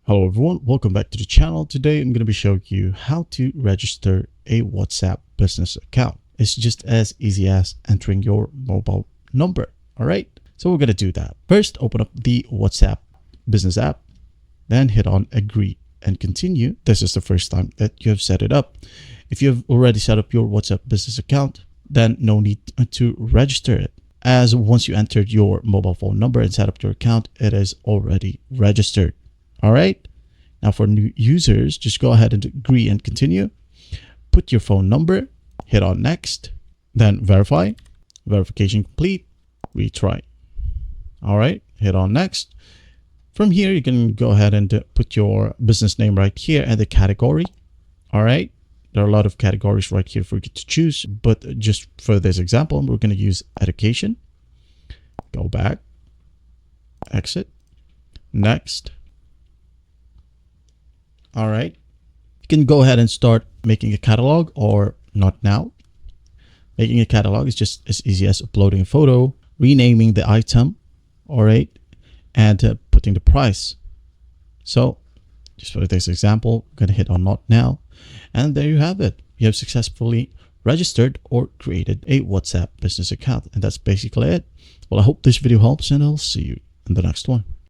Hello everyone, welcome back to the channel. Today I'm going to be showing you how to register a WhatsApp business account. It's just as easy as entering your mobile number. All right, so we're going to do that. First, open up the WhatsApp business app, then hit on agree and continue. This is the first time that you have set it up. If you have already set up your WhatsApp business account, then no need to register it, as once you entered your mobile phone number and set up your account, it is already registered. All right. Now for new users, just go ahead and agree and continue. Put your phone number, hit on next, then verify, verification complete, retry. All right, hit on next. From here, you can go ahead and put your business name right here and the category. All right, there are a lot of categories right here for you to choose, but just for this example, we're going to use education. Go back, exit, next. All right, you can go ahead and start making a catalog, or not now. Making a catalog is just as easy as uploading a photo, renaming the item, all right, and putting the price. So just for this example, I'm going to hit on not now. And there you have it. You have successfully registered or created a WhatsApp business account. And that's basically it. Well, I hope this video helps, and I'll see you in the next one.